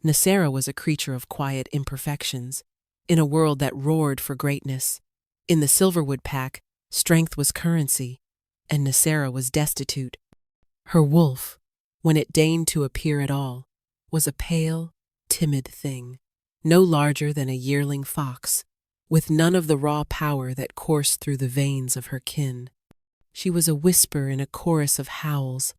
Nicera was a creature of quiet imperfections, in a world that roared for greatness. In the Silverwood Pack, strength was currency, and Nicera was destitute. Her wolf, when it deigned to appear at all, was a pale, timid thing, no larger than a yearling fox, with none of the raw power that coursed through the veins of her kin. She was a whisper in a chorus of howls,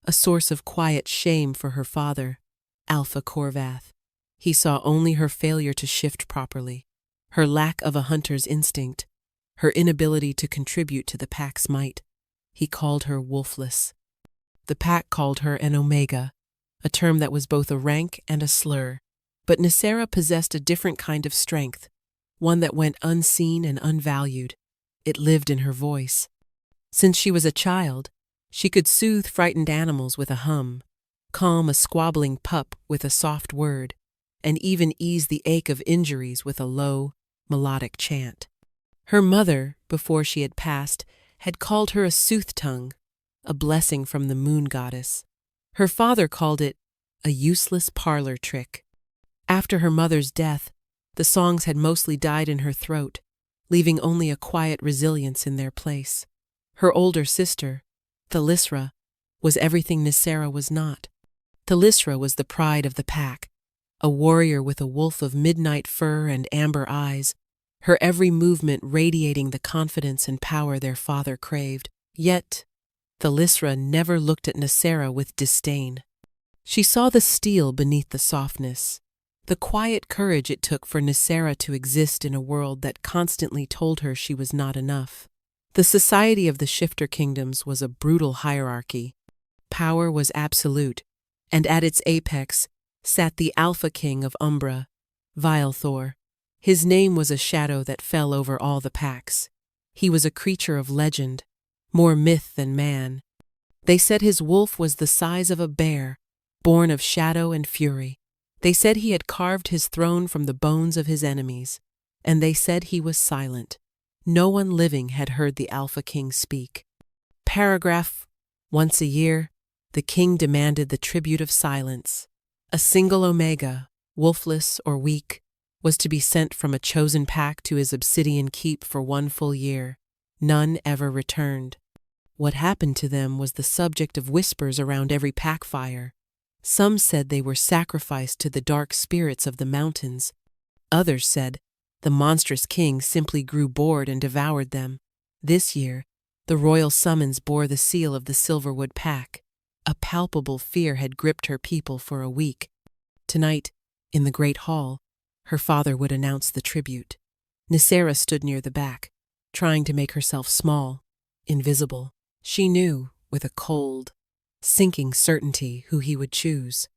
a source of quiet shame for her father, Alpha Corvath. He saw only her failure to shift properly, her lack of a hunter's instinct, her inability to contribute to the pack's might. He called her wolfless. The pack called her an omega, a term that was both a rank and a slur. But Nicera possessed a different kind of strength, one that went unseen and unvalued. It lived in her voice. Since she was a child, she could soothe frightened animals with a hum, calm a squabbling pup with a soft word, and even ease the ache of injuries with a low, melodic chant. Her mother, before she had passed, had called her a sooth-tongue, a blessing from the moon goddess. Her father called it a useless parlor trick. After her mother's death, the songs had mostly died in her throat, leaving only a quiet resilience in their place. Her older sister, Thalysra, was everything Nicera was not. Thalysra was the pride of the pack, a warrior with a wolf of midnight fur and amber eyes, her every movement radiating the confidence and power their father craved. Yet, Thalysra never looked at Nicera with disdain. She saw the steel beneath the softness, the quiet courage it took for Nicera to exist in a world that constantly told her she was not enough. The society of the Shifter Kingdoms was a brutal hierarchy. Power was absolute, and at its apex sat the Alpha King of Umbra, Vilethor. His name was a shadow that fell over all the packs. He was a creature of legend, more myth than man. They said his wolf was the size of a bear, born of shadow and fury. They said he had carved his throne from the bones of his enemies, and they said he was silent. No one living had heard the Alpha King speak. Paragraph: once a year, the king demanded the tribute of silence. A single omega, wolfless or weak, was to be sent from a chosen pack to his obsidian keep for 1 full year. None ever returned. What happened to them was the subject of whispers around every pack fire. Some said they were sacrificed to the dark spirits of the mountains. Others said the monstrous king simply grew bored and devoured them. This year, the royal summons bore the seal of the Silverwood Pack. A palpable fear had gripped her people for a week. Tonight, in the great hall, her father would announce the tribute. Nicera stood near the back, trying to make herself small, invisible. She knew, with a cold, sinking certainty, who he would choose.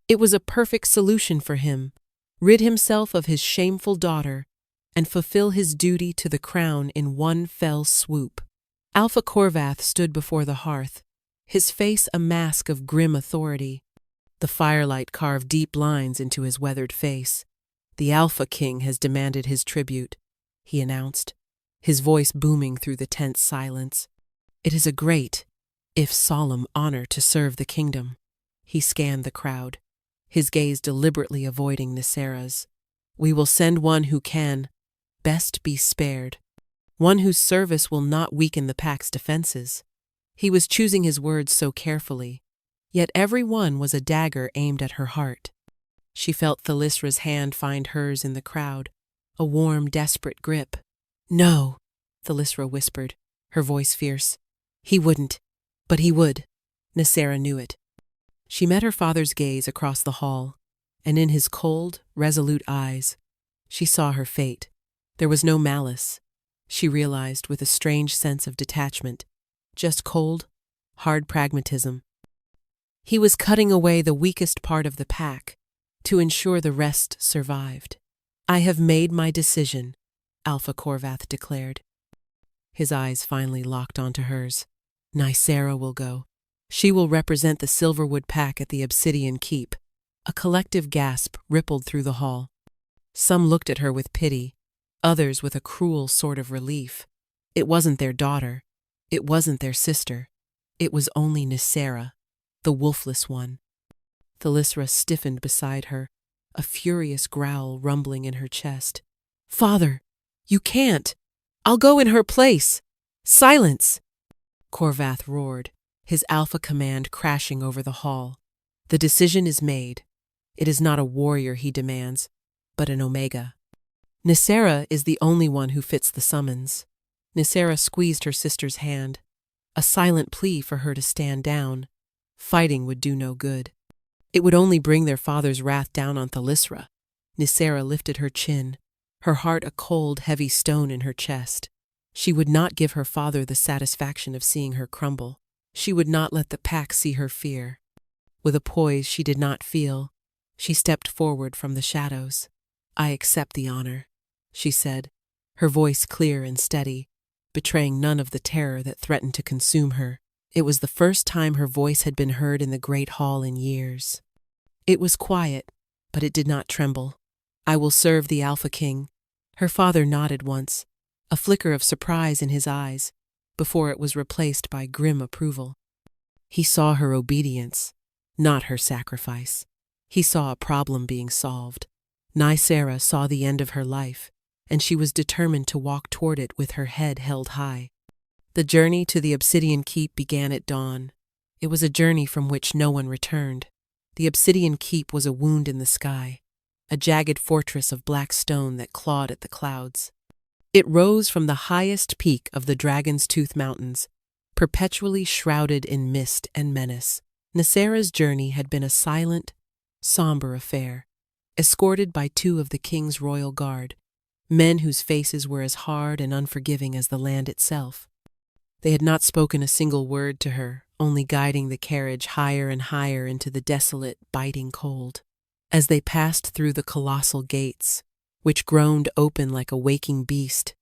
It was a perfect solution for him: rid himself of his shameful daughter and fulfill his duty to the crown in one fell swoop. Alpha Corvath stood before the hearth, his face a mask of grim authority. The firelight carved deep lines into his weathered face. "The Alpha King has demanded his tribute," he announced, his voice booming through the tense silence. "It is a great, if solemn, honor to serve the kingdom." He scanned the crowd, his gaze deliberately avoiding Nicera's. "We will send one who can best be spared, one whose service will not weaken the pack's defenses." He was choosing his words so carefully, yet every one was a dagger aimed at her heart. She felt Thalysra's hand find hers in the crowd, a warm, desperate grip. "No," Thalysra whispered, her voice fierce. "He wouldn't, but he would." Nicera knew it. She met her father's gaze across the hall, and in his cold, resolute eyes, she saw her fate. There was no malice, she realized with a strange sense of detachment, just cold, hard pragmatism. He was cutting away the weakest part of the pack to ensure the rest survived. "I have made my decision," Alpha Corvath declared. His eyes finally locked onto hers. "Nicera will go. She will represent the Silverwood Pack at the Obsidian Keep." A collective gasp rippled through the hall. Some looked at her with pity, others with a cruel sort of relief. It wasn't their daughter. It wasn't their sister. It was only Nicera, the wolfless one. Thalysra stiffened beside her, a furious growl rumbling in her chest. "Father, you can't! I'll go in her place! Silence!" Corvath roared, his alpha command crashing over the hall. The decision is made. It is not a warrior he demands, but an Omega. Nicera is the only one who fits the summons. Nicera squeezed her sister's hand, a silent plea for her to stand down. Fighting would do no good. It would only bring their father's wrath down on Thalisra. Nicera lifted her chin, her heart a cold, heavy stone in her chest. She would not give her father the satisfaction of seeing her crumble. She would not let the pack see her fear. With a poise she did not feel, she stepped forward from the shadows. "I accept the honor," she said, her voice clear and steady, betraying none of the terror that threatened to consume her. It was the first time her voice had been heard in the great hall in years. It was quiet, but it did not tremble. "I will serve the Alpha King." Her father nodded once, a flicker of surprise in his eyes, before it was replaced by grim approval. He saw her obedience, not her sacrifice. He saw a problem being solved. Nicera saw the end of her life, and she was determined to walk toward it with her head held high. The journey to the Obsidian Keep began at dawn. It was a journey from which no one returned. The Obsidian Keep was a wound in the sky, a jagged fortress of black stone that clawed at the clouds. It rose from the highest peak of the Dragon's Tooth Mountains, perpetually shrouded in mist and menace. Nicera's journey had been a silent, somber affair, escorted by two of the king's royal guard, men whose faces were as hard and unforgiving as the land itself. They had not spoken a single word to her, only guiding the carriage higher and higher into the desolate, biting cold. As they passed through the colossal gates, which groaned open like a waking beast,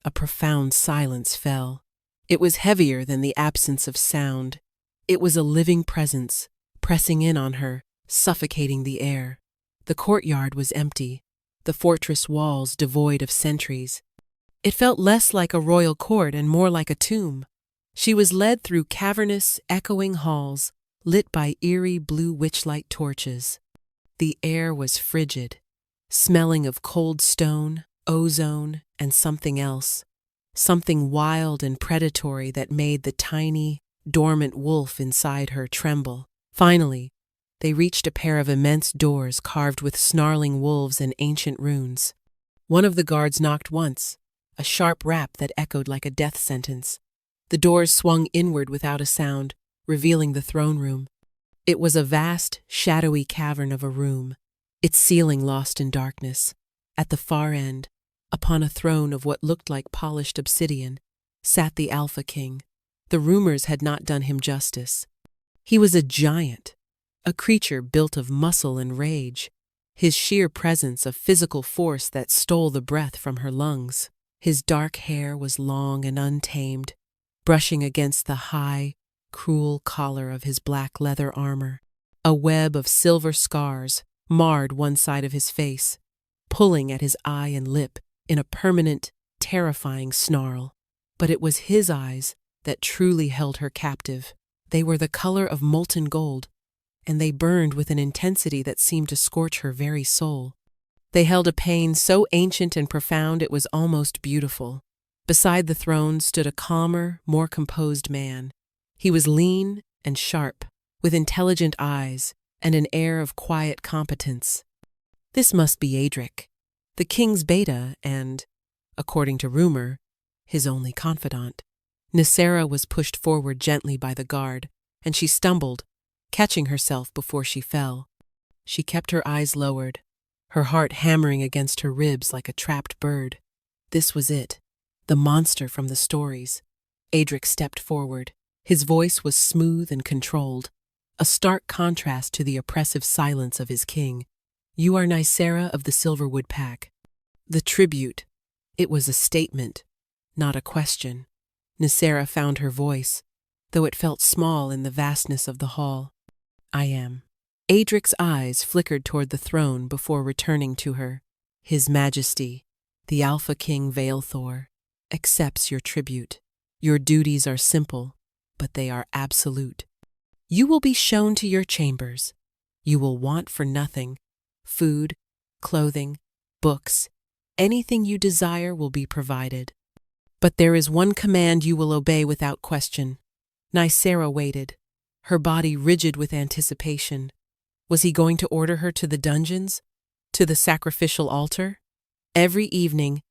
a profound silence fell. It was heavier than the absence of sound. It was a living presence, pressing in on her, suffocating the air. The courtyard was empty, the fortress walls devoid of sentries. It felt less like a royal court and more like a tomb. She was led through cavernous, echoing halls, lit by eerie blue witchlight torches. The air was frigid, smelling of cold stone, ozone, and something else, something wild and predatory that made the tiny, dormant wolf inside her tremble. Finally, they reached a pair of immense doors carved with snarling wolves and ancient runes. One of the guards knocked once, a sharp rap that echoed like a death sentence. The doors swung inward without a sound, revealing the throne room. It was a vast, shadowy cavern of a room, its ceiling lost in darkness. At the far end, upon a throne of what looked like polished obsidian, sat the Alpha King. The rumors had not done him justice. He was a giant, a creature built of muscle and rage, his sheer presence a physical force that stole the breath from her lungs. His dark hair was long and untamed, brushing against the high, cruel collar of his black leather armor. A web of silver scars marred one side of his face, pulling at his eye and lip in a permanent, terrifying snarl. But it was his eyes that truly held her captive. They were the color of molten gold, and they burned with an intensity that seemed to scorch her very soul. They held a pain so ancient and profound it was almost beautiful. Beside the throne stood a calmer, more composed man. He was lean and sharp, with intelligent eyes and an air of quiet competence. This must be Adric, the king's beta and, according to rumor, his only confidant. Nicera was pushed forward gently by the guard, and she stumbled, catching herself before she fell. She kept her eyes lowered, her heart hammering against her ribs like a trapped bird. This was it, the monster from the stories. Adric stepped forward. His voice was smooth and controlled, a stark contrast to the oppressive silence of his king. "You are Nicera of the Silverwood Pack." The tribute. It was a statement, not a question. Nicera found her voice, though it felt small in the vastness of the hall. "I am." Adric's eyes flickered toward the throne before returning to her. "His Majesty, the Alpha King Veilthor, accepts your tribute. Your duties are simple, but they are absolute. You will be shown to your chambers. You will want for nothing, Food, clothing, books, anything you desire will be provided. But there is one command you will obey without question. Nicera waited, her body rigid with anticipation. Was he going to order her to the dungeons? To the sacrificial altar? Every evening,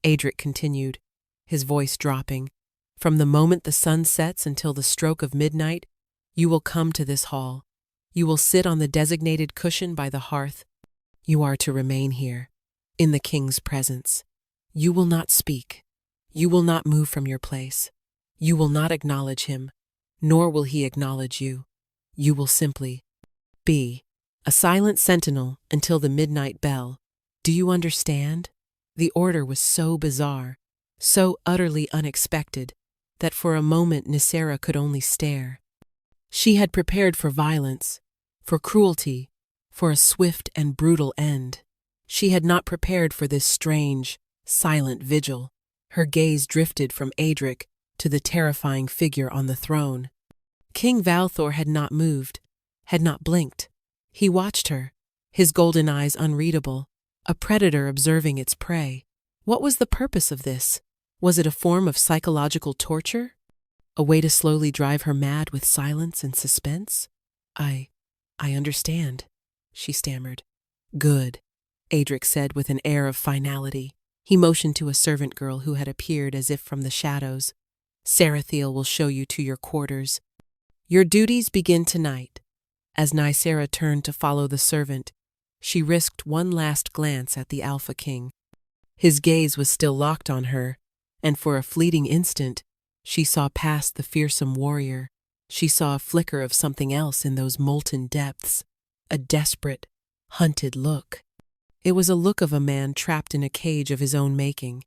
Adric continued, his voice dropping, from the moment the sun sets until the stroke of midnight, you will come to this hall. You will sit on the designated cushion by the hearth. You are to remain here, in the king's presence. You will not speak. You will not move from your place. You will not acknowledge him, nor will he acknowledge you. You will simply be a silent sentinel until the midnight bell. Do you understand? The order was so bizarre, so utterly unexpected, that for a moment Nicera could only stare. She had prepared for violence, for cruelty, for a swift and brutal end. She had not prepared for this strange, silent vigil. Her gaze drifted from Adric to the terrifying figure on the throne. King Valthor had not moved, had not blinked. He watched her, his golden eyes unreadable, a predator observing its prey. What was the purpose of this? Was it a form of psychological torture? A way to slowly drive her mad with silence and suspense? I understand, she stammered. Good, Adric said with an air of finality. He motioned to a servant girl who had appeared as if from the shadows. Sarathiel will show you to your quarters. Your duties begin tonight. As Nicera turned to follow the servant, she risked one last glance at the Alpha King. His gaze was still locked on her, and for a fleeting instant, she saw past the fearsome warrior. She saw a flicker of something else in those molten depths, a desperate, hunted look. It was a look of a man trapped in a cage of his own making,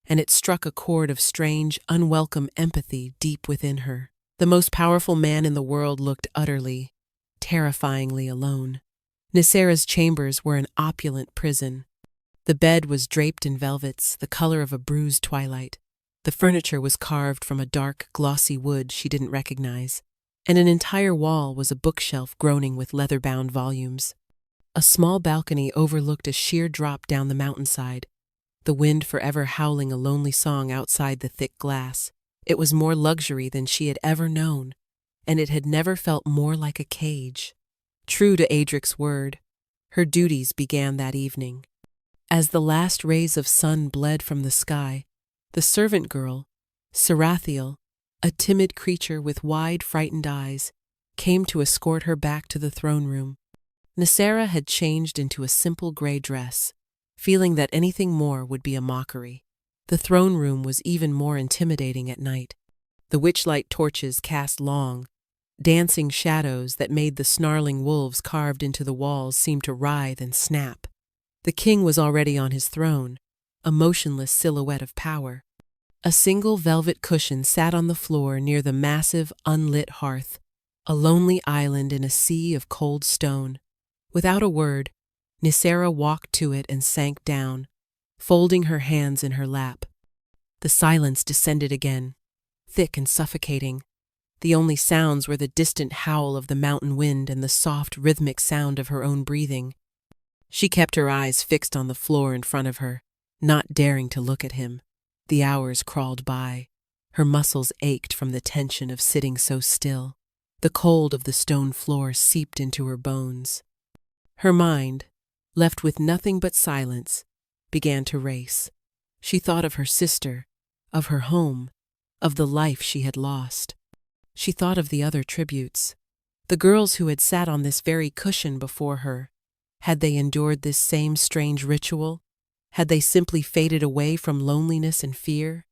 and it struck a chord of strange, unwelcome empathy deep within her. The most powerful man in the world looked utterly, terrifyingly alone. Nicera's chambers were an opulent prison. The bed was draped in velvets, the color of a bruised twilight. The furniture was carved from a dark, glossy wood she didn't recognize, and an entire wall was a bookshelf groaning with leather-bound volumes. A small balcony overlooked a sheer drop down the mountainside, the wind forever howling a lonely song outside the thick glass. It was more luxury than she had ever known, and it had never felt more like a cage. True to Adric's word, her duties began that evening. As the last rays of sun bled from the sky, the servant girl, Sarathiel, a timid creature with wide, frightened eyes, came to escort her back to the throne room. Nicera had changed into a simple gray dress, feeling that anything more would be a mockery. The throne room was even more intimidating at night. The witchlight torches cast long, dancing shadows that made the snarling wolves carved into the walls seem to writhe and snap. The king was already on his throne, a motionless silhouette of power. A single velvet cushion sat on the floor near the massive, unlit hearth, a lonely island in a sea of cold stone. Without a word, Nicera walked to it and sank down, folding her hands in her lap. The silence descended again, thick and suffocating. The only sounds were the distant howl of the mountain wind and the soft, rhythmic sound of her own breathing. She kept her eyes fixed on the floor in front of her, not daring to look at him. The hours crawled by. Her muscles ached from the tension of sitting so still. The cold of the stone floor seeped into her bones. Her mind, left with nothing but silence, began to race. She thought of her sister, of her home, of the life she had lost. She thought of the other tributes, the girls who had sat on this very cushion before her. Had they endured this same strange ritual? Had they simply faded away from loneliness and fear?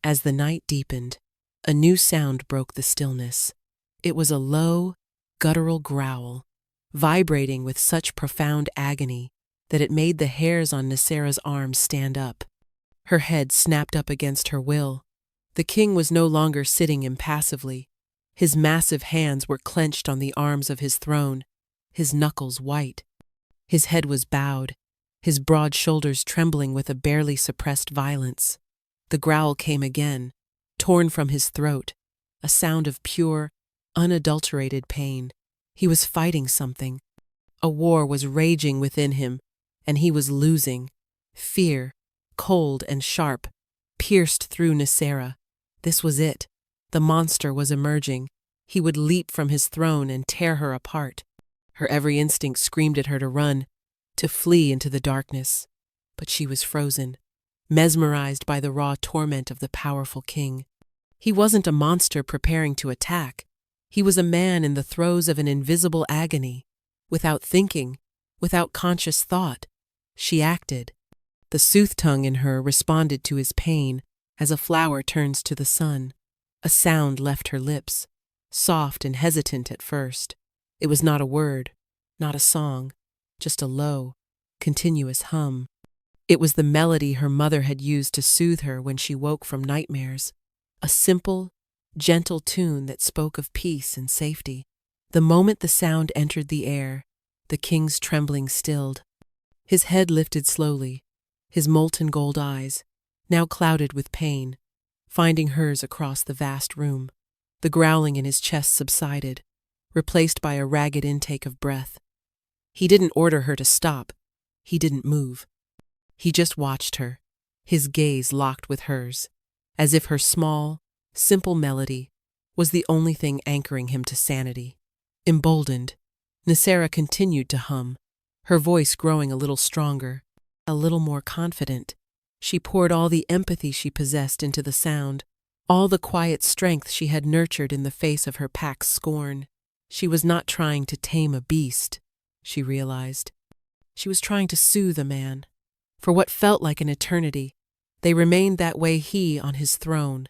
As the night deepened, a new sound broke the stillness. It was a low, guttural growl, vibrating with such profound agony that it made the hairs on Nicera's arms stand up. Her head snapped up against her will. The king was no longer sitting impassively. His massive hands were clenched on the arms of his throne, his knuckles white. His head was bowed, his broad shoulders trembling with a barely suppressed violence. The growl came again, torn from his throat, a sound of pure, unadulterated pain. He was fighting something, A war was raging within him, and he was losing. Fear, cold and sharp, pierced through Nicera. This was it. The monster was emerging. He would leap from his throne and tear her apart. Her every instinct screamed at her to run, to flee into the darkness. But she was frozen, mesmerized by the raw torment of the powerful king. He wasn't a monster preparing to attack. He was a man in the throes of an invisible agony. Without thinking, without conscious thought, she acted. The sooth-tongue in her responded to his pain as a flower turns to the sun. A sound left her lips, soft and hesitant at first. It was not a word, not a song, just a low, continuous hum. It was the melody her mother had used to soothe her when she woke from nightmares. A simple, gentle tune that spoke of peace and safety. The moment the sound entered the air, the king's trembling stilled. His head lifted slowly, his molten gold eyes, now clouded with pain, finding hers across the vast room. The growling in his chest subsided, replaced by a ragged intake of breath. He didn't order her to stop. He didn't move. He just watched her, his gaze locked with hers, as if her small, simple melody was the only thing anchoring him to sanity. Emboldened, Nicera continued to hum, her voice growing a little stronger, a little more confident. She poured all the empathy she possessed into the sound, all the quiet strength she had nurtured in the face of her pack's scorn. She was not trying to tame a beast, she realized. She was trying to soothe a man. For what felt like an eternity, they remained that way, he on his throne,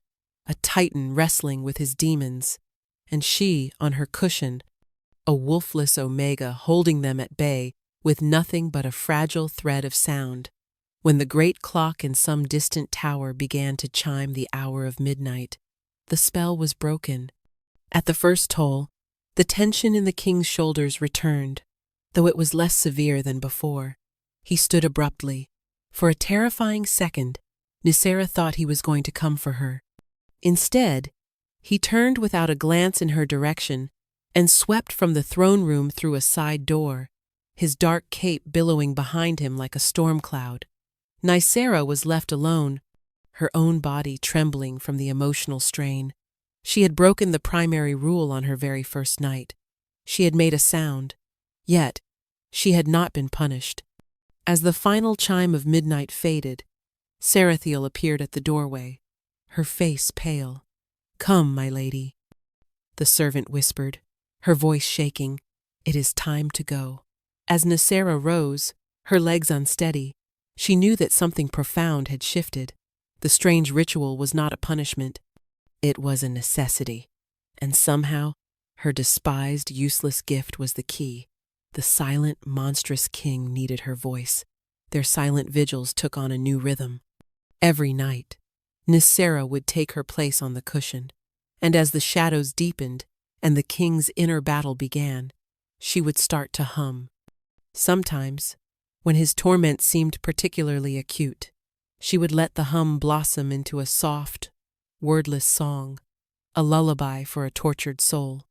a titan wrestling with his demons, and she on her cushion, a wolfless omega holding them at bay with nothing but a fragile thread of sound. When the great clock in some distant tower began to chime the hour of midnight, the spell was broken. At the first toll, the tension in the king's shoulders returned, though it was less severe than before. He stood abruptly. For a terrifying second, Nicera thought he was going to come for her. Instead, he turned without a glance in her direction and swept from the throne room through a side door, his dark cape billowing behind him like a storm cloud. Nicera was left alone, her own body trembling from the emotional strain. She had broken the primary rule on her very first night. She had made a sound, yet she had not been punished. As the final chime of midnight faded, Sarathiel appeared at the doorway, her face pale. "Come, my lady," the servant whispered, her voice shaking. "It is time to go." As Nicera rose, her legs unsteady, she knew that something profound had shifted. The strange ritual was not a punishment. It was a necessity. And somehow, her despised, useless gift was the key. The silent, monstrous king needed her voice. Their silent vigils took on a new rhythm. Every night, Nicera would take her place on the cushion, and as the shadows deepened and the king's inner battle began, she would start to hum. Sometimes, when his torment seemed particularly acute, she would let the hum blossom into a soft, wordless song, a lullaby for a tortured soul.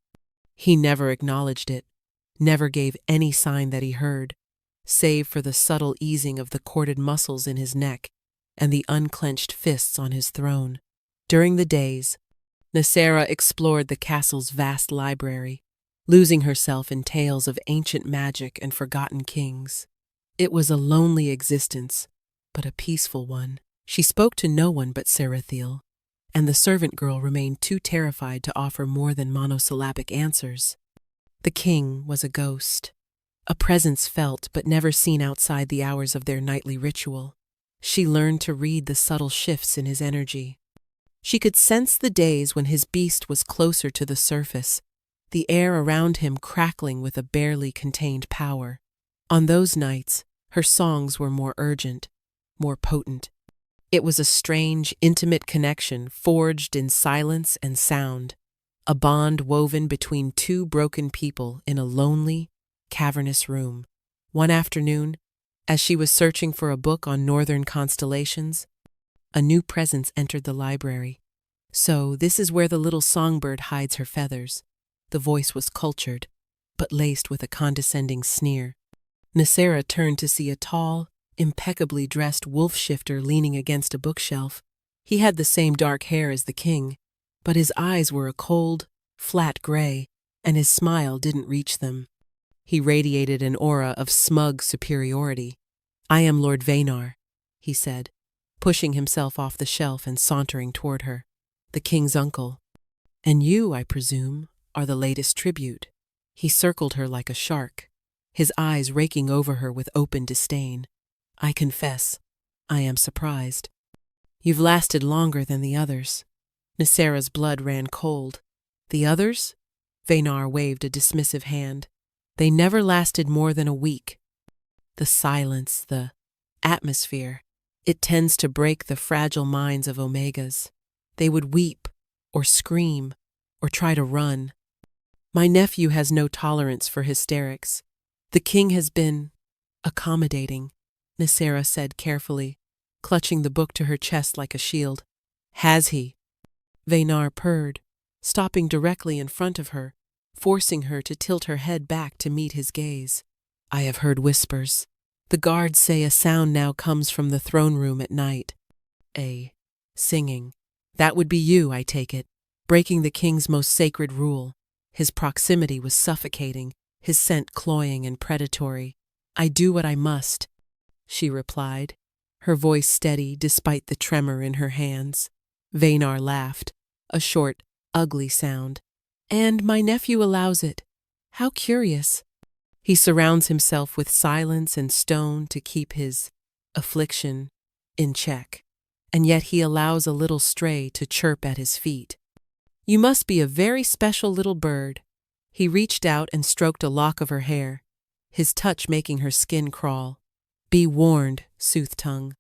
He never acknowledged it, never gave any sign that he heard, save for the subtle easing of the corded muscles in his neck and the unclenched fists on his throne. During the days, Nicera explored the castle's vast library, losing herself in tales of ancient magic and forgotten kings. It was a lonely existence, but a peaceful one. She spoke to no one but Sarathiel, and the servant girl remained too terrified to offer more than monosyllabic answers. The king was a ghost, a presence felt but never seen outside the hours of their nightly ritual. She learned to read the subtle shifts in his energy. She could sense the days when his beast was closer to the surface, the air around him crackling with a barely contained power. On those nights, her songs were more urgent, more potent. It was a strange, intimate connection forged in silence and sound, a bond woven between two broken people in a lonely, cavernous room. One afternoon, as she was searching for a book on northern constellations, a new presence entered the library. "So this is where the little songbird hides her feathers." The voice was cultured, but laced with a condescending sneer. Nicera turned to see a tall, impeccably dressed wolf shifter leaning against a bookshelf. He had the same dark hair as the king, but his eyes were a cold, flat gray, and his smile didn't reach them. He radiated an aura of smug superiority. "I am Lord Vanar," he said, pushing himself off the shelf and sauntering toward her. "The king's uncle. And you, I presume, are the latest tribute." He circled her like a shark, his eyes raking over her with open disdain. "I confess, I am surprised. You've lasted longer than the others." Nicera's blood ran cold. "The others?" Vanar waved a dismissive hand. "They never lasted more than a week. The silence, the atmosphere, it tends to break the fragile minds of Omegas. They would weep, or scream, or try to run. My nephew has no tolerance for hysterics. The king has been accommodating," Nicera said carefully, clutching the book to her chest like a shield. "Has he?" Vanar purred, stopping directly in front of her, forcing her to tilt her head back to meet his gaze. "I have heard whispers. The guards say a sound now comes from the throne room at night. A singing. That would be you, I take it, breaking the king's most sacred rule." His proximity was suffocating, his scent cloying and predatory. "I do what I must," she replied, her voice steady despite the tremor in her hands. Vanar laughed, a short, ugly sound. "And my nephew allows it. How curious. He surrounds himself with silence and stone to keep his affliction in check, and yet he allows a little stray to chirp at his feet. You must be a very special little bird." He reached out and stroked a lock of her hair, his touch making her skin crawl. "Be warned, Sooth-tongue.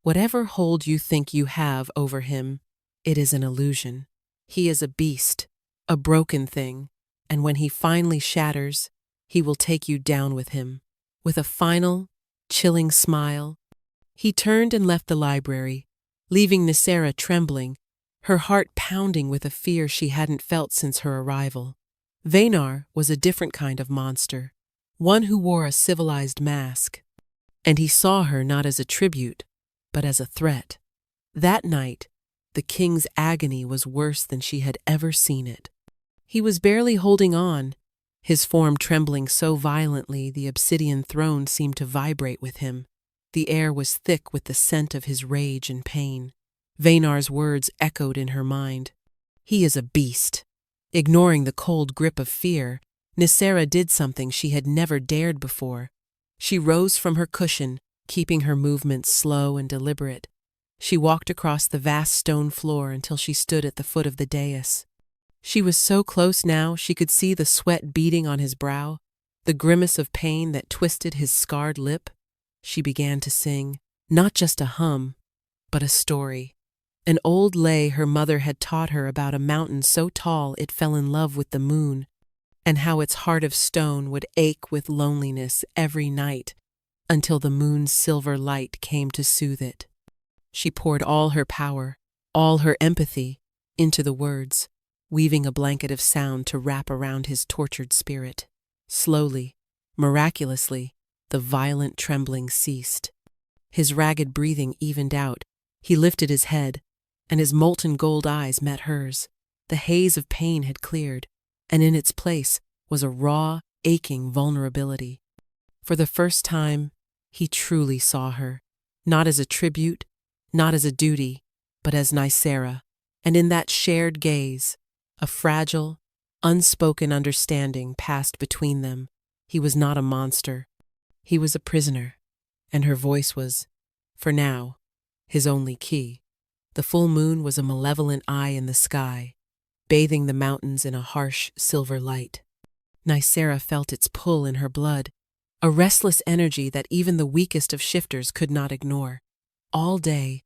Whatever hold you think you have over him, it is an illusion. He is a beast, a broken thing, and when he finally shatters, he will take you down with him." With a final, chilling smile, he turned and left the library, leaving Nicera trembling, her heart pounding with a fear she hadn't felt since her arrival. Vanar was a different kind of monster, one who wore a civilized mask, and he saw her not as a tribute, but as a threat. That night, the king's agony was worse than she had ever seen it. He was barely holding on, his form trembling so violently the obsidian throne seemed to vibrate with him. The air was thick with the scent of his rage and pain. Vanar's words echoed in her mind. "He is a beast." Ignoring the cold grip of fear, Nicera did something she had never dared before. She rose from her cushion, keeping her movements slow and deliberate. She walked across the vast stone floor until she stood at the foot of the dais. She was so close now she could see the sweat beading on his brow, the grimace of pain that twisted his scarred lip. She began to sing, not just a hum, but a story. An old lay her mother had taught her about a mountain so tall it fell in love with the moon, and how its heart of stone would ache with loneliness every night until the moon's silver light came to soothe it. She poured all her power, all her empathy, into the words, weaving a blanket of sound to wrap around his tortured spirit. Slowly, miraculously, the violent trembling ceased. His ragged breathing evened out. He lifted his head, and his molten gold eyes met hers. The haze of pain had cleared, and in its place was a raw, aching vulnerability. For the first time, he truly saw her, not as a tribute, not as a duty, but as Nicera. And in that shared gaze, a fragile, unspoken understanding passed between them. He was not a monster. He was a prisoner, and her voice was, for now, his only key. The full moon was a malevolent eye in the sky, bathing the mountains in a harsh silver light. Nicera felt its pull in her blood, a restless energy that even the weakest of shifters could not ignore. All day,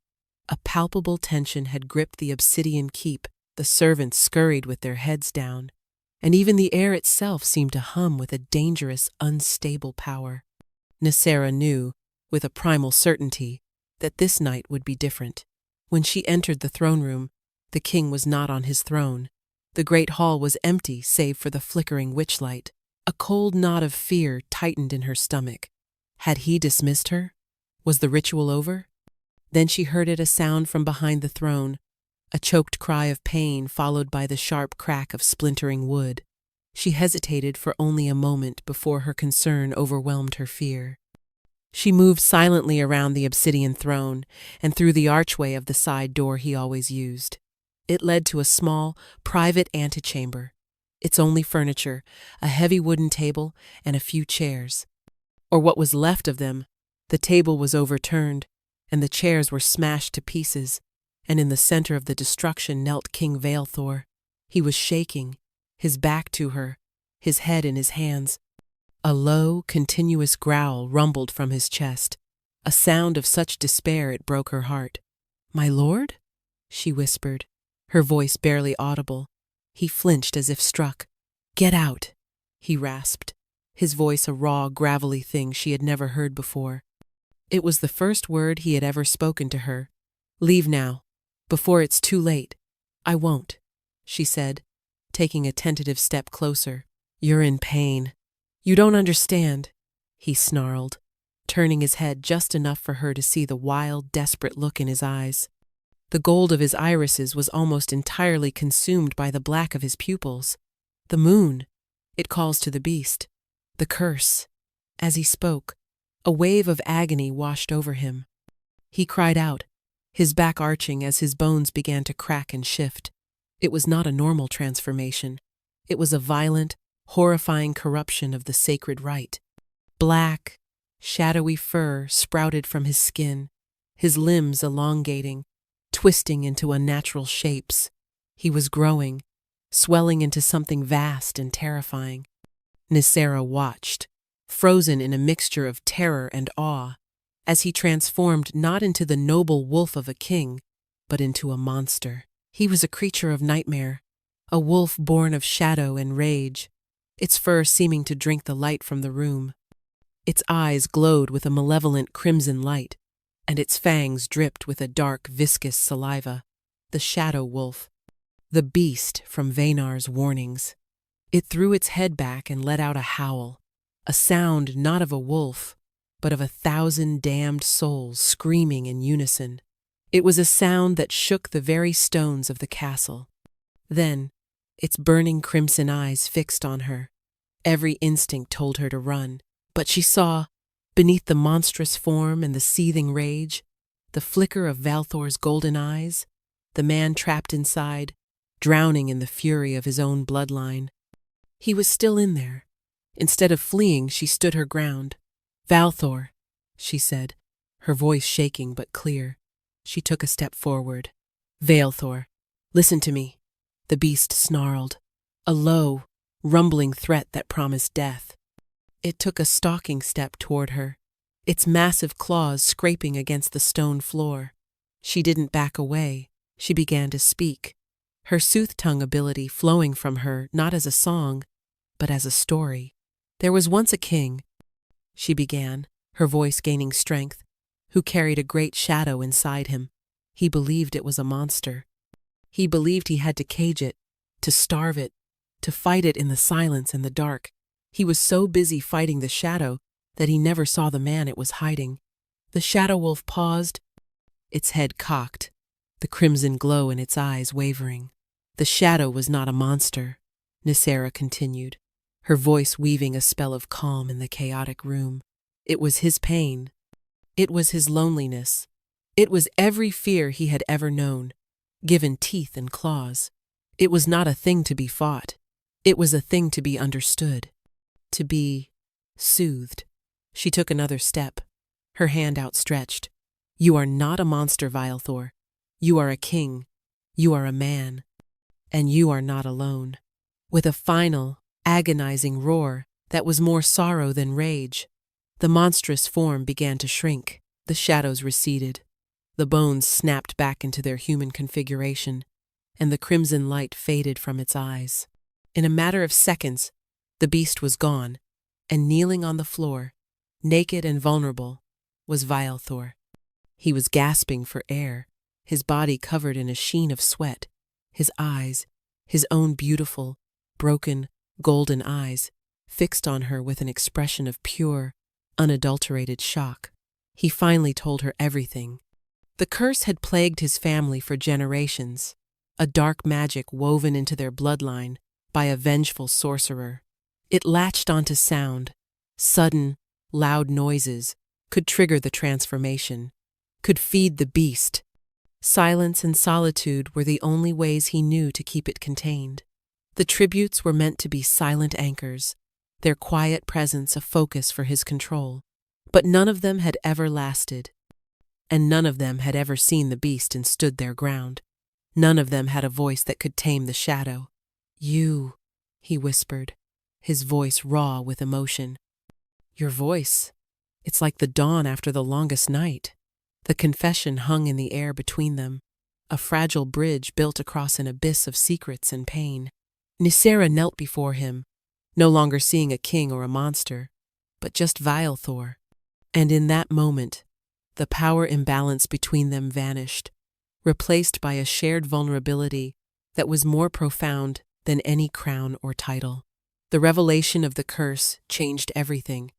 a palpable tension had gripped the obsidian keep. The servants scurried with their heads down, and even the air itself seemed to hum with a dangerous, unstable power. Nicera knew, with a primal certainty, that this night would be different. When she entered the throne room, the king was not on his throne. The great hall was empty save for the flickering witchlight. A cold knot of fear tightened in her stomach. Had he dismissed her? Was the ritual over? Then she heard a sound from behind the throne, a choked cry of pain followed by the sharp crack of splintering wood. She hesitated for only a moment before her concern overwhelmed her fear. She moved silently around the obsidian throne and through the archway of the side door he always used. It led to a small, private antechamber. Its only furniture, a heavy wooden table and a few chairs. Or what was left of them. The table was overturned, and the chairs were smashed to pieces, and in the center of the destruction knelt King Werewolf. He was shaking, his back to her, his head in his hands. A low, continuous growl rumbled from his chest, a sound of such despair it broke her heart. "My lord?" she whispered, her voice barely audible. He flinched as if struck. "Get out," he rasped, his voice a raw, gravelly thing she had never heard before. It was the first word he had ever spoken to her. "Leave now, before it's too late." "I won't," she said, taking a tentative step closer. "You're in pain. You don't understand," he snarled, turning his head just enough for her to see the wild, desperate look in his eyes. The gold of his irises was almost entirely consumed by the black of his pupils. "The moon, it calls to the beast. The curse." As he spoke, a wave of agony washed over him. He cried out, his back arching as his bones began to crack and shift. It was not a normal transformation. It was a violent, horrifying corruption of the sacred rite. Black, shadowy fur sprouted from his skin, his limbs elongating, twisting into unnatural shapes. He was growing, swelling into something vast and terrifying. Nicera watched, frozen in a mixture of terror and awe, as he transformed not into the noble wolf of a king, but into a monster. He was a creature of nightmare, a wolf born of shadow and rage, its fur seeming to drink the light from the room. Its eyes glowed with a malevolent crimson light, and its fangs dripped with a dark, viscous saliva. The shadow wolf, the beast from Vaynar's warnings. It threw its head back and let out a howl, a sound not of a wolf, but of 1,000 damned souls screaming in unison. It was a sound that shook the very stones of the castle. Then, its burning crimson eyes fixed on her. Every instinct told her to run, but she saw, beneath the monstrous form and the seething rage, the flicker of Valthor's golden eyes, the man trapped inside, drowning in the fury of his own bloodline. He was still in there. Instead of fleeing, she stood her ground. "Valthor," she said, her voice shaking but clear. She took a step forward. "Valthor, listen to me." The beast snarled, a low, rumbling threat that promised death. It took a stalking step toward her, its massive claws scraping against the stone floor. She didn't back away. She began to speak, her sooth-tongue ability flowing from her not as a song, but as a story. "There was once a king," she began, her voice gaining strength, "who carried a great shadow inside him. He believed it was a monster. He believed he had to cage it, to starve it, to fight it in the silence and the dark. He was so busy fighting the shadow that he never saw the man it was hiding." The shadow wolf paused, its head cocked, the crimson glow in its eyes wavering. "The shadow was not a monster," Nicera continued, her voice weaving a spell of calm in the chaotic room. "It was his pain. It was his loneliness. It was every fear he had ever known, given teeth and claws. It was not a thing to be fought. It was a thing to be understood, to be soothed." She took another step, her hand outstretched. "You are not a monster, Valthor. You are a king. You are a man. And you are not alone." With a final, agonizing roar that was more sorrow than rage, the monstrous form began to shrink. The shadows receded. The bones snapped back into their human configuration, and the crimson light faded from its eyes. In a matter of seconds, the beast was gone, and kneeling on the floor, naked and vulnerable, was Valthor. He was gasping for air, his body covered in a sheen of sweat, his eyes, his own beautiful, broken, golden eyes, fixed on her with an expression of pure, unadulterated shock. He finally told her everything. The curse had plagued his family for generations, a dark magic woven into their bloodline by a vengeful sorcerer. It latched onto sound. Sudden, loud noises could trigger the transformation, could feed the beast. Silence and solitude were the only ways he knew to keep it contained. The tributes were meant to be silent anchors, their quiet presence a focus for his control. But none of them had ever lasted, and none of them had ever seen the beast and stood their ground. None of them had a voice that could tame the shadow. "You," he whispered, his voice raw with emotion. "Your voice. It's like the dawn after the longest night." The confession hung in the air between them, a fragile bridge built across an abyss of secrets and pain. Nicera knelt before him, no longer seeing a king or a monster, but just Vialthor. And in that moment, the power imbalance between them vanished, replaced by a shared vulnerability that was more profound than any crown or title. The revelation of the curse changed everything.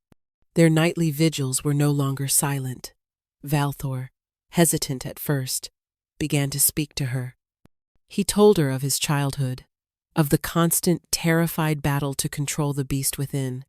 Their nightly vigils were no longer silent. Valthor, hesitant at first, began to speak to her. He told her of his childhood, of the constant, terrified battle to control the beast within,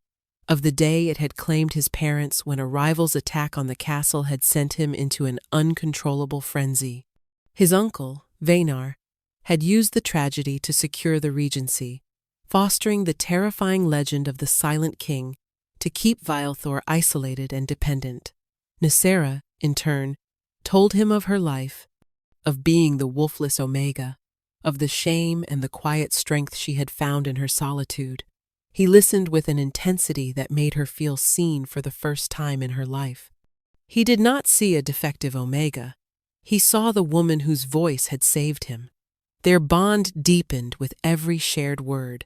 of the day it had claimed his parents when a rival's attack on the castle had sent him into an uncontrollable frenzy. His uncle, Veinar, had used the tragedy to secure the regency, fostering the terrifying legend of the Silent King to keep Vialthor isolated and dependent. Nicera, in turn, told him of her life, of being the wolfless Omega, of the shame and the quiet strength she had found in her solitude. He listened with an intensity that made her feel seen for the first time in her life. He did not see a defective Omega. He saw the woman whose voice had saved him. Their bond deepened with every shared word,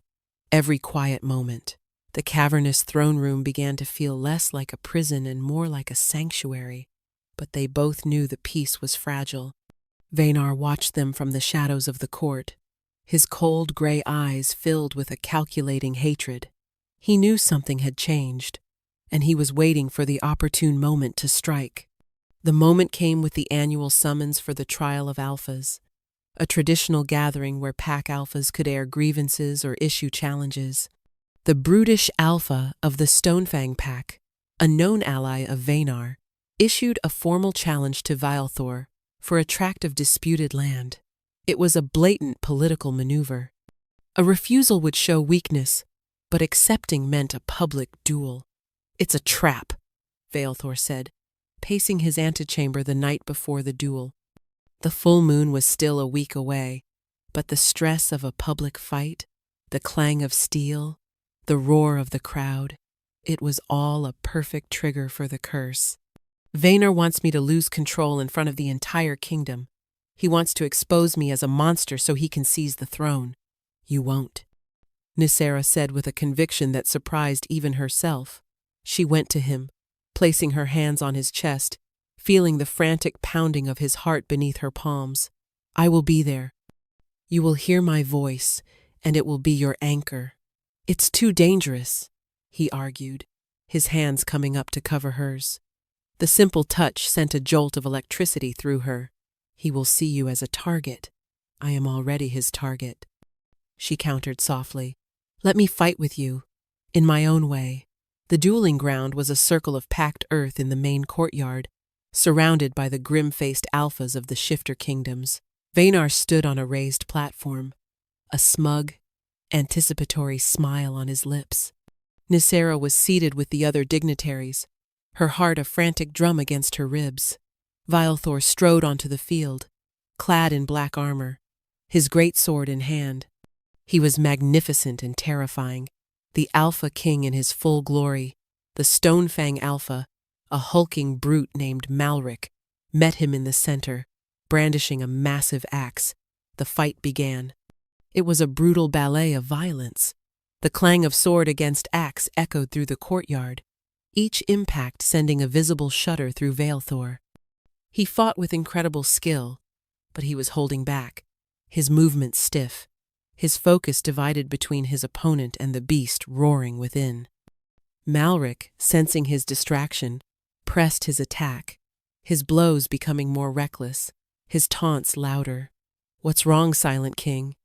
every quiet moment. The cavernous throne room began to feel less like a prison and more like a sanctuary, but they both knew the peace was fragile. Veinar watched them from the shadows of the court, his cold gray eyes filled with a calculating hatred. He knew something had changed, and he was waiting for the opportune moment to strike. The moment came with the annual summons for the Trial of Alphas, a traditional gathering where pack alphas could air grievances or issue challenges. The brutish alpha of the Stonefang pack, a known ally of Veinar, issued a formal challenge to Vialthor for a tract of disputed land. It was a blatant political maneuver. A refusal would show weakness, but accepting meant a public duel. "It's a trap," Vialthor said, pacing his antechamber the night before the duel. The full moon was still a week away, but the stress of a public fight, the clang of steel, the roar of the crowd, it was all a perfect trigger for the curse. "Veinar wants me to lose control in front of the entire kingdom. He wants to expose me as a monster so he can seize the throne." "You won't," Nicera said with a conviction that surprised even herself. She went to him, placing her hands on his chest, feeling the frantic pounding of his heart beneath her palms. "I will be there. You will hear my voice, and it will be your anchor." "It's too dangerous," he argued, his hands coming up to cover hers. The simple touch sent a jolt of electricity through her. "He will see you as a target. I am already his target," she countered softly. "Let me fight with you, in my own way." The dueling ground was a circle of packed earth in the main courtyard, surrounded by the grim-faced alphas of the shifter kingdoms. Veinar stood on a raised platform, a smug, anticipatory smile on his lips. Nicera was seated with the other dignitaries, her heart a frantic drum against her ribs. Vialthor strode onto the field, clad in black armor, his great sword in hand. He was magnificent and terrifying, the Alpha King in his full glory. The Stonefang Alpha, a hulking brute named Malric, met him in the center, brandishing a massive axe. The fight began. It was a brutal ballet of violence. The clang of sword against axe echoed through the courtyard, each impact sending a visible shudder through Vialthor. He fought with incredible skill, but he was holding back, his movements stiff, his focus divided between his opponent and the beast roaring within. Malric, sensing his distraction, pressed his attack, his blows becoming more reckless, his taunts louder. "What's wrong, Silent King?"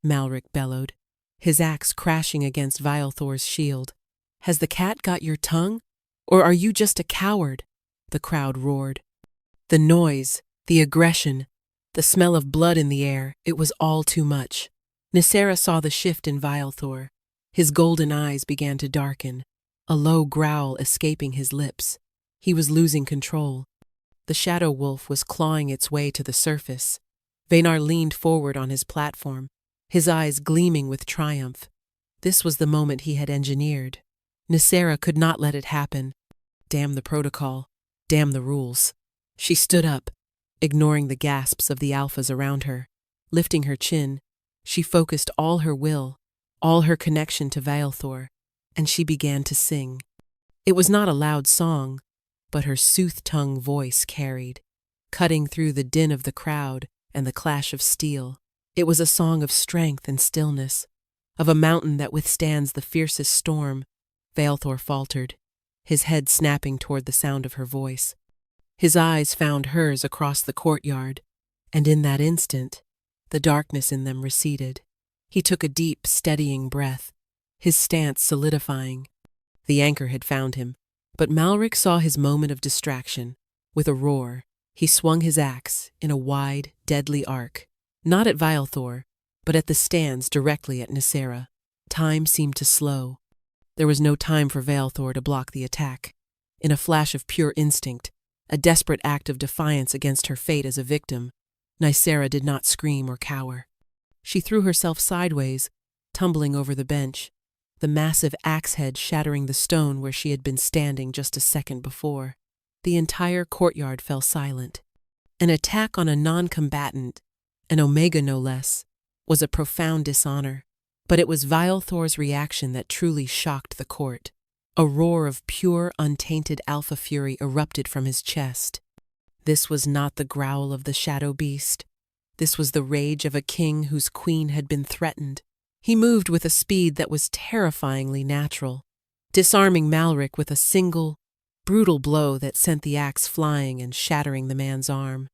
Malric bellowed, his axe crashing against Vialthor's shield. "Has the cat got your tongue? Or are you just a coward?" The crowd roared. The noise, the aggression, the smell of blood in the air, it was all too much. Nicera saw the shift in Vialthor. His golden eyes began to darken, a low growl escaping his lips. He was losing control. The shadow wolf was clawing its way to the surface. Veinar leaned forward on his platform, his eyes gleaming with triumph. This was the moment he had engineered. Nicera could not let it happen. Damn the protocol. Damn the rules. She stood up, ignoring the gasps of the alphas around her. Lifting her chin, she focused all her will, all her connection to Vialthor, and she began to sing. It was not a loud song, but her sooth-tongue voice carried, cutting through the din of the crowd and the clash of steel. It was a song of strength and stillness, of a mountain that withstands the fiercest storm. Vialthor faltered, his head snapping toward the sound of her voice. His eyes found hers across the courtyard, and in that instant, the darkness in them receded. He took a deep, steadying breath, his stance solidifying. The anchor had found him, but Malric saw his moment of distraction. With a roar, he swung his axe in a wide, deadly arc, not at Vialthor, but at the stands directly at Nicera. Time seemed to slow. There was no time for Vialthor to block the attack. In a flash of pure instinct, a desperate act of defiance against her fate as a victim, Nicera did not scream or cower. She threw herself sideways, tumbling over the bench, the massive axe head shattering the stone where she had been standing just a second before. The entire courtyard fell silent. An attack on a non-combatant, an Omega no less, was a profound dishonor, but it was Vialthor's reaction that truly shocked the court. A roar of pure, untainted alpha fury erupted from his chest. This was not the growl of the shadow beast. This was the rage of a king whose queen had been threatened. He moved with a speed that was terrifyingly natural, disarming Malric with a single, brutal blow that sent the axe flying and shattering the man's arm.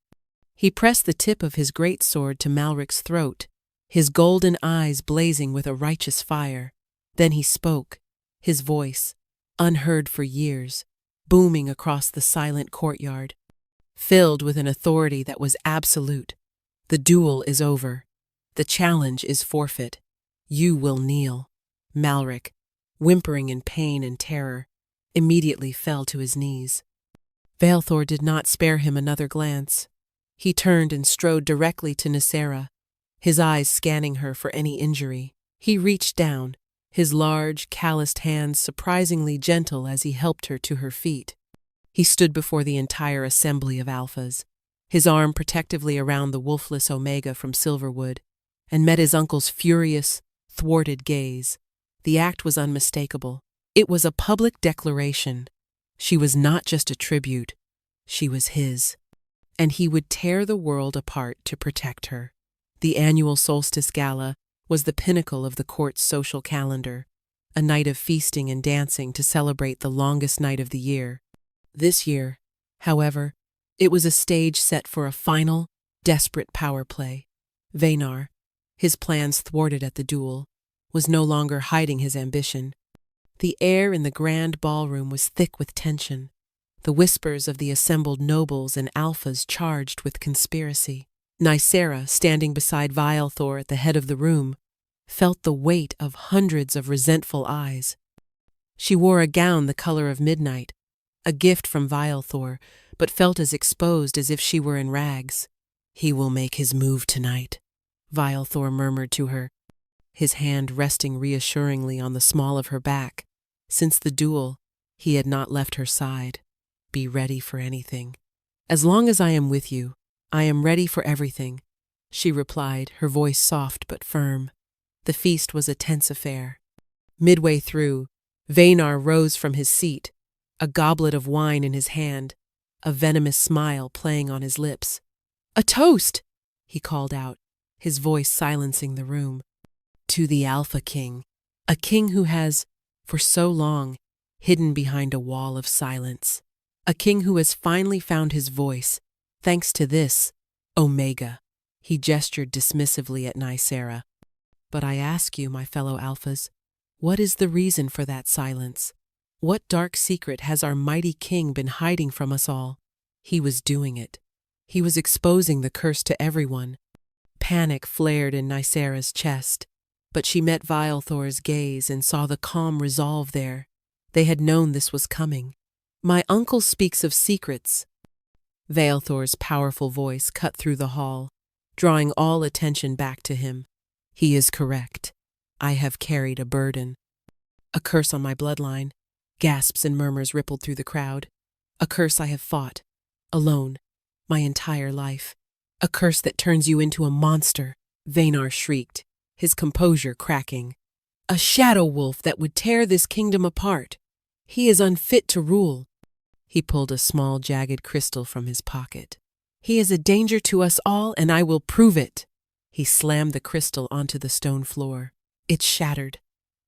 He pressed the tip of his greatsword to Malric's throat, his golden eyes blazing with a righteous fire. Then he spoke, his voice, unheard for years, booming across the silent courtyard, filled with an authority that was absolute. "The duel is over. The challenge is forfeit. You will kneel." Malric, whimpering in pain and terror, immediately fell to his knees. Vialthor did not spare him another glance. He turned and strode directly to Nicera, his eyes scanning her for any injury. He reached down, his large, calloused hands surprisingly gentle as he helped her to her feet. He stood before the entire assembly of alphas, his arm protectively around the wolfless Omega from Silverwood, and met his uncle's furious, thwarted gaze. The act was unmistakable. It was a public declaration. She was not just a tribute, she was his. And he would tear the world apart to protect her. The annual Solstice Gala was the pinnacle of the court's social calendar, a night of feasting and dancing to celebrate the longest night of the year. This year, however, it was a stage set for a final, desperate power play. Veinar, his plans thwarted at the duel, was no longer hiding his ambition. The air in the grand ballroom was thick with tension, the whispers of the assembled nobles and alphas charged with conspiracy. Nicera, standing beside Vialthor at the head of the room, felt the weight of hundreds of resentful eyes. She wore a gown the color of midnight, a gift from Vialthor, but felt as exposed as if she were in rags. "He will make his move tonight," Vialthor murmured to her, his hand resting reassuringly on the small of her back. Since the duel, he had not left her side. "Be ready for anything. As long as I am with you, I am ready for everything," she replied, her voice soft but firm. The feast was a tense affair. Midway through, Veinar rose from his seat, a goblet of wine in his hand, a venomous smile playing on his lips. "A toast!" he called out, his voice silencing the room. to the Alpha King, a king who has, for so long, hidden behind a wall of silence, a king who has finally found his voice, thanks to this, Omega. He gestured dismissively at Nicera. But I ask you, my fellow Alphas, what is the reason for that silence? What dark secret has our mighty king been hiding from us all? He was doing it. He was exposing the curse to everyone. Panic flared in Nicera's chest, but she met Vialthor's gaze and saw the calm resolve there. They had known this was coming. My uncle speaks of secrets. Vialthor's powerful voice cut through the hall, drawing all attention back to him. He is correct. I have carried a burden. A curse on my bloodline. Gasps and murmurs rippled through the crowd. A curse I have fought, alone, my entire life. A curse that turns you into a monster, Vaynar shrieked, his composure cracking. A shadow wolf that would tear this kingdom apart. He is unfit to rule. He pulled a small, jagged crystal from his pocket. He is a danger to us all, and I will prove it. He slammed the crystal onto the stone floor. It shattered,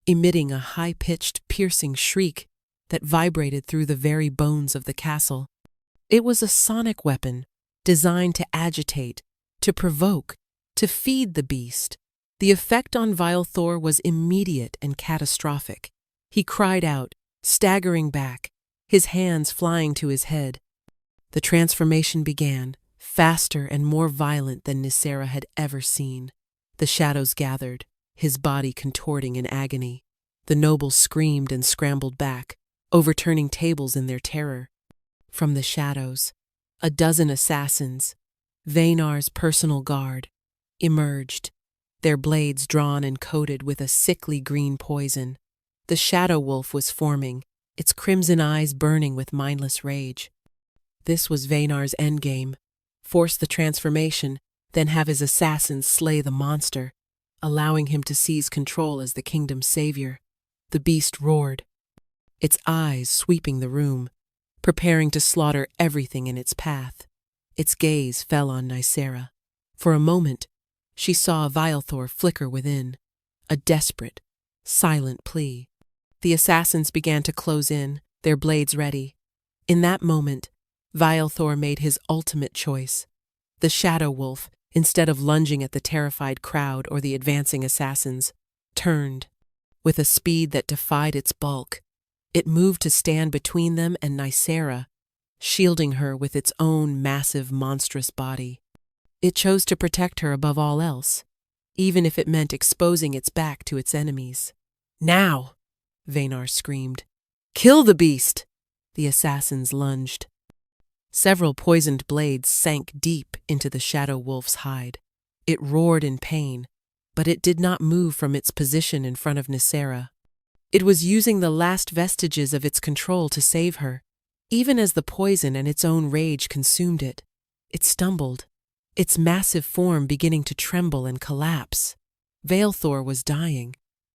emitting a high-pitched, piercing shriek that vibrated through the very bones of the castle. It was a sonic weapon, designed to agitate, to provoke, to feed the beast. The effect on Vialthor was immediate and catastrophic. He cried out, staggering back, his hands flying to his head. The transformation began, faster and more violent than Nicera had ever seen. The shadows gathered, his body contorting in agony. The nobles screamed and scrambled back, overturning tables in their terror. From the shadows, a dozen assassins, Vaynar's personal guard, emerged, their blades drawn and coated with a sickly green poison. The shadow wolf was forming, its crimson eyes burning with mindless rage. This was Vaynar's endgame: force the transformation, then have his assassins slay the monster, allowing him to seize control as the kingdom's savior. The beast roared, its eyes sweeping the room, preparing to slaughter everything in its path. Its gaze fell on Nicera. For a moment, she saw Vialthor flicker within, a desperate, silent plea. The assassins began to close in, their blades ready. In that moment, Vialthor made his ultimate choice. The shadow wolf, instead of lunging at the terrified crowd or the advancing assassins, turned. With a speed that defied its bulk, it moved to stand between them and Nicera, shielding her with its own massive, monstrous body. It chose to protect her above all else, even if it meant exposing its back to its enemies. "Now!" Vaynar screamed. "Kill the beast!" The assassins lunged. Several poisoned blades sank deep into the shadow wolf's hide. It roared in pain, but it did not move from its position in front of Nicera. It was using the last vestiges of its control to save her. Even as the poison and its own rage consumed it, it stumbled, its massive form beginning to tremble and collapse. Vialthor was dying.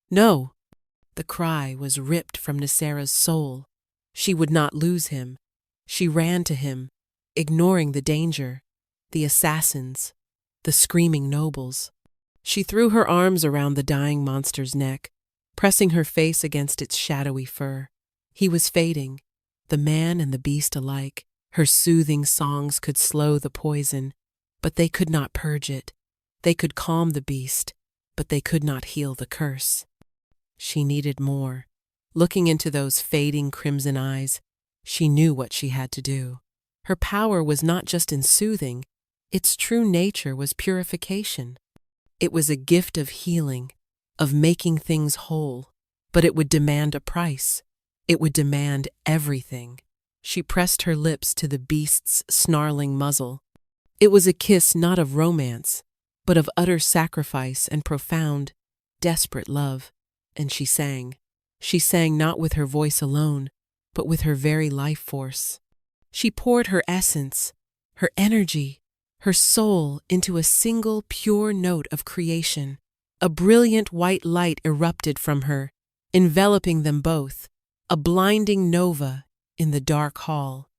No! The cry was ripped from Nicera's soul. She would not lose him. She ran to him, ignoring the danger, the assassins, the screaming nobles. She threw her arms around the dying monster's neck, pressing her face against its shadowy fur. He was fading, the man and the beast alike. Her soothing songs could slow the poison, but they could not purge it. They could calm the beast, but they could not heal the curse. She needed more. Looking into those fading crimson eyes, she knew what she had to do. Her power was not just in soothing, its true nature was purification. It was a gift of healing, of making things whole, but it would demand a price. It would demand everything. She pressed her lips to the beast's snarling muzzle. It was a kiss not of romance, but of utter sacrifice and profound, desperate love. And she sang. She sang not with her voice alone, but with her very life force. She poured her essence, her energy, her soul into a single pure note of creation. A brilliant white light erupted from her, enveloping them both, a blinding nova in the dark hall.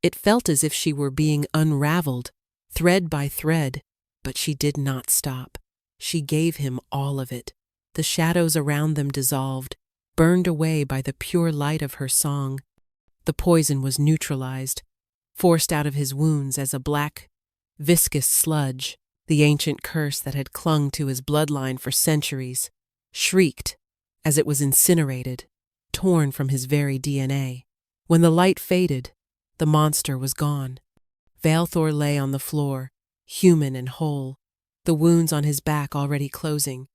It felt as if she were being unraveled, thread by thread, but she did not stop. She gave him all of it. The shadows around them dissolved, burned away by the pure light of her song. The poison was neutralized, forced out of his wounds as a black, viscous sludge. The ancient curse that had clung to his bloodline for centuries shrieked as it was incinerated, torn from his very DNA. When the light faded, the monster was gone. Valthor lay on the floor, human and whole, the wounds on his back already closing,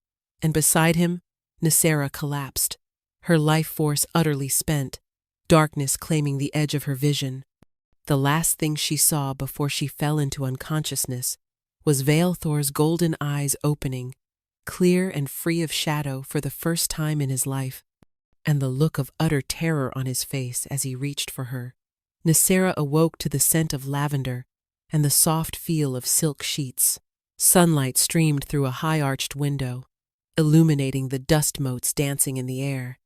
and beside him, Nicera collapsed, her life force utterly spent, darkness claiming the edge of her vision. The last thing she saw before she fell into unconsciousness was Valthor's golden eyes opening, clear and free of shadow for the first time in his life, and the look of utter terror on his face as he reached for her. Nicera awoke to the scent of lavender and the soft feel of silk sheets. Sunlight streamed through a high-arched window, illuminating the dust motes dancing in the air.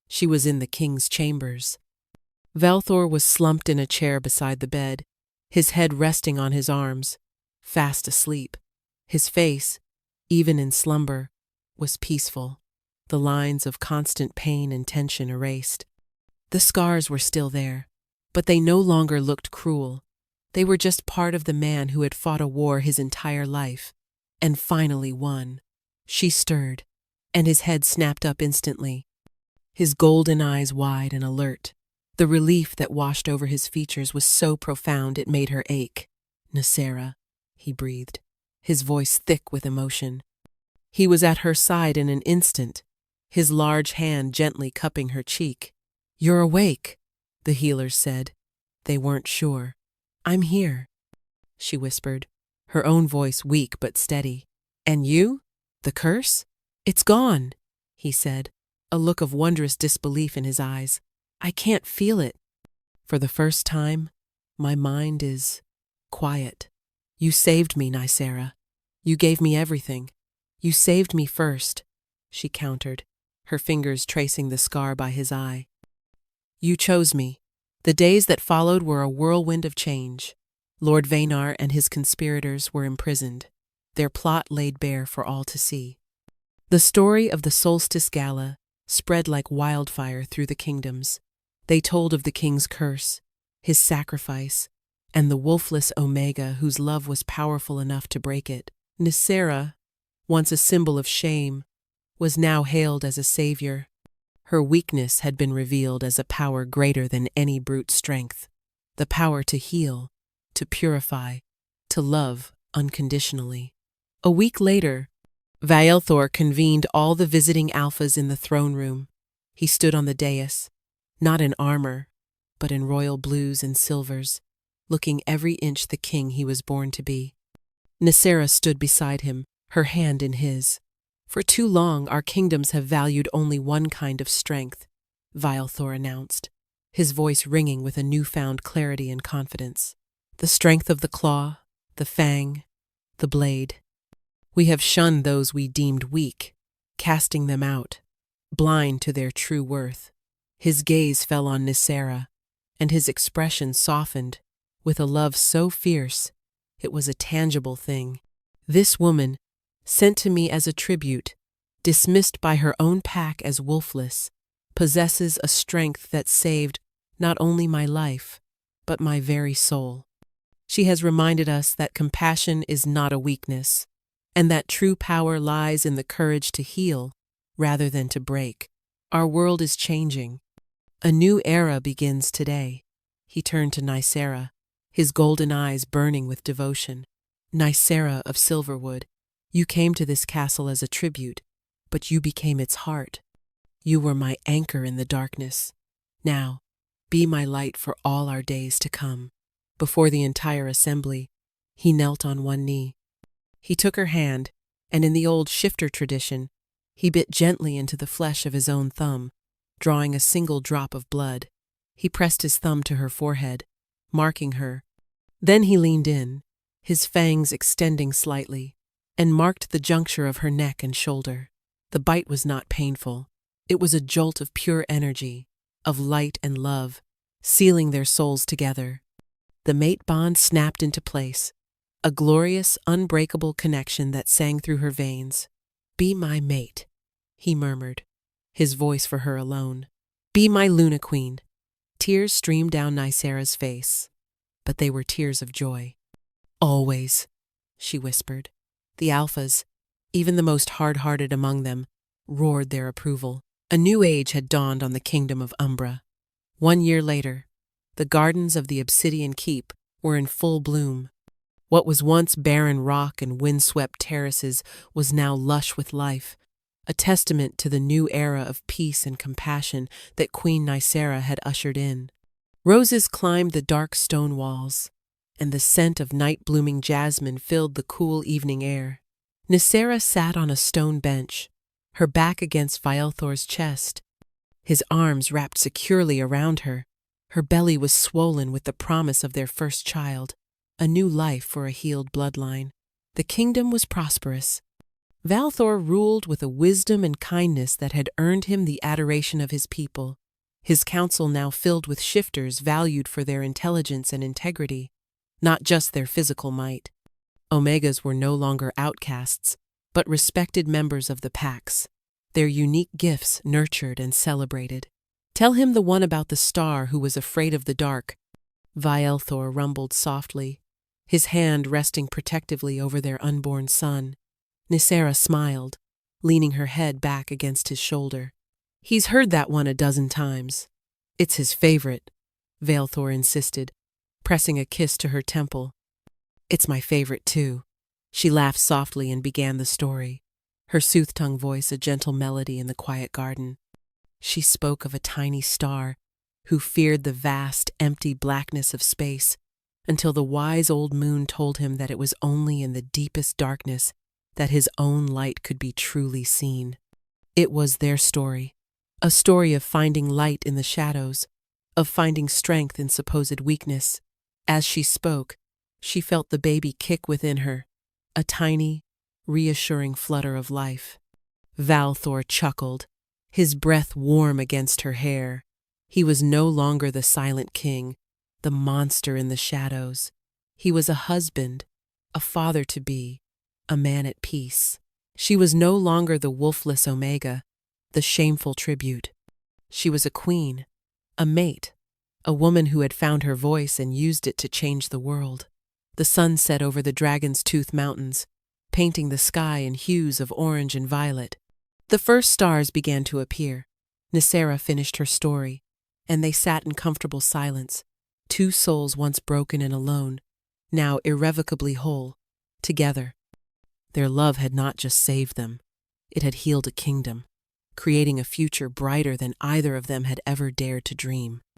She was in the king's chambers. Valthor was slumped in a chair beside the bed, his head resting on his arms, fast asleep. His face, even in slumber, was peaceful, the lines of constant pain and tension erased. The scars were still there, but they no longer looked cruel. They were just part of the man who had fought a war his entire life, and finally won. She stirred, and his head snapped up instantly, his golden eyes wide and alert. The relief that washed over his features was so profound it made her ache. "Nicera," he breathed, his voice thick with emotion. He was at her side in an instant, his large hand gently cupping her cheek. "You're awake," the healers said. They weren't sure. "I'm here," she whispered, her own voice weak but steady. "And you? The curse? It's gone," he said, a look of wondrous disbelief in his eyes. "I can't feel it. For the first time, my mind is quiet. You saved me, Nicera. You gave me everything. You saved me first," she countered, her fingers tracing the scar by his eye. "You chose me." The days that followed were a whirlwind of change. Lord Vanar and his conspirators were imprisoned, their plot laid bare for all to see. The story of the Solstice Gala spread like wildfire through the kingdoms. They told of the king's curse, his sacrifice, and the wolfless Omega whose love was powerful enough to break it. Nicera, once a symbol of shame, was now hailed as a savior. Her weakness had been revealed as a power greater than any brute strength, the power to heal, to purify, to love unconditionally. A week later, Valthor convened all the visiting alphas in the throne room. He stood on the dais, not in armor, but in royal blues and silvers, looking every inch the king he was born to be. Nicera stood beside him, her hand in his. "For too long our kingdoms have valued only one kind of strength," Valthor announced, his voice ringing with a newfound clarity and confidence. "The strength of the claw, the fang, the blade. We have shunned those we deemed weak, casting them out, blind to their true worth." His gaze fell on Nicera, and his expression softened with a love so fierce it was a tangible thing. "This woman, sent to me as a tribute, dismissed by her own pack as wolfless, possesses a strength that saved not only my life, but my very soul. She has reminded us that compassion is not a weakness, and that true power lies in the courage to heal rather than to break. Our world is changing. A new era begins today." He turned to Nicera, his golden eyes burning with devotion. "Nicera of Silverwood, you came to this castle as a tribute, but you became its heart. You were my anchor in the darkness. Now, be my light for all our days to come." Before the entire assembly, he knelt on one knee. He took her hand, and in the old shifter tradition, he bit gently into the flesh of his own thumb, drawing a single drop of blood. He pressed his thumb to her forehead, marking her. Then he leaned in, his fangs extending slightly, and marked the juncture of her neck and shoulder. The bite was not painful. It was a jolt of pure energy, of light and love, sealing their souls together. The mate bond snapped into place, a glorious, unbreakable connection that sang through her veins. "Be my mate," he murmured, his voice for her alone. Be my Luna Queen. Tears streamed down Nicera's face, but they were tears of joy. Always, she whispered. The Alphas, even the most hard-hearted among them, roared their approval. A new age had dawned on the kingdom of Umbra. 1 year later, the gardens of the Obsidian Keep were in full bloom. What was once barren rock and windswept terraces was now lush with life, a testament to the new era of peace and compassion that Queen Nicera had ushered in. Roses climbed the dark stone walls, and the scent of night-blooming jasmine filled the cool evening air. Nicera sat on a stone bench, her back against Vielthor's chest, his arms wrapped securely around her. Her belly was swollen with the promise of their first child, a new life for a healed bloodline. The kingdom was prosperous. Vielthor ruled with a wisdom and kindness that had earned him the adoration of his people, his council now filled with shifters valued for their intelligence and integrity, not just their physical might. Omegas were no longer outcasts, but respected members of the packs, their unique gifts nurtured and celebrated. Tell him the one about the star who was afraid of the dark, Vielthor rumbled softly, his hand resting protectively over their unborn son. Nicera smiled, leaning her head back against his shoulder. He's heard that one a dozen times. It's his favorite, Vielthor insisted, pressing a kiss to her temple. It's my favorite too. She laughed softly and began the story, her sooth-tongue voice a gentle melody in the quiet garden. She spoke of a tiny star who feared the vast, empty blackness of space until the wise old moon told him that it was only in the deepest darkness that his own light could be truly seen. It was their story, a story of finding light in the shadows, of finding strength in supposed weakness. As she spoke, she felt the baby kick within her, a tiny, reassuring flutter of life. Vielthor chuckled, his breath warm against her hair. He was no longer the silent king, the monster in the shadows. He was a husband, a father-to-be, a man at peace. She was no longer the wolfless Omega, the shameful tribute. She was a queen, a mate, a woman who had found her voice and used it to change the world. The sun set over the Dragon's Tooth Mountains, painting the sky in hues of orange and violet. The first stars began to appear. Nicera finished her story, and they sat in comfortable silence, two souls once broken and alone, now irrevocably whole, together. Their love had not just saved them, it had healed a kingdom, creating a future brighter than either of them had ever dared to dream.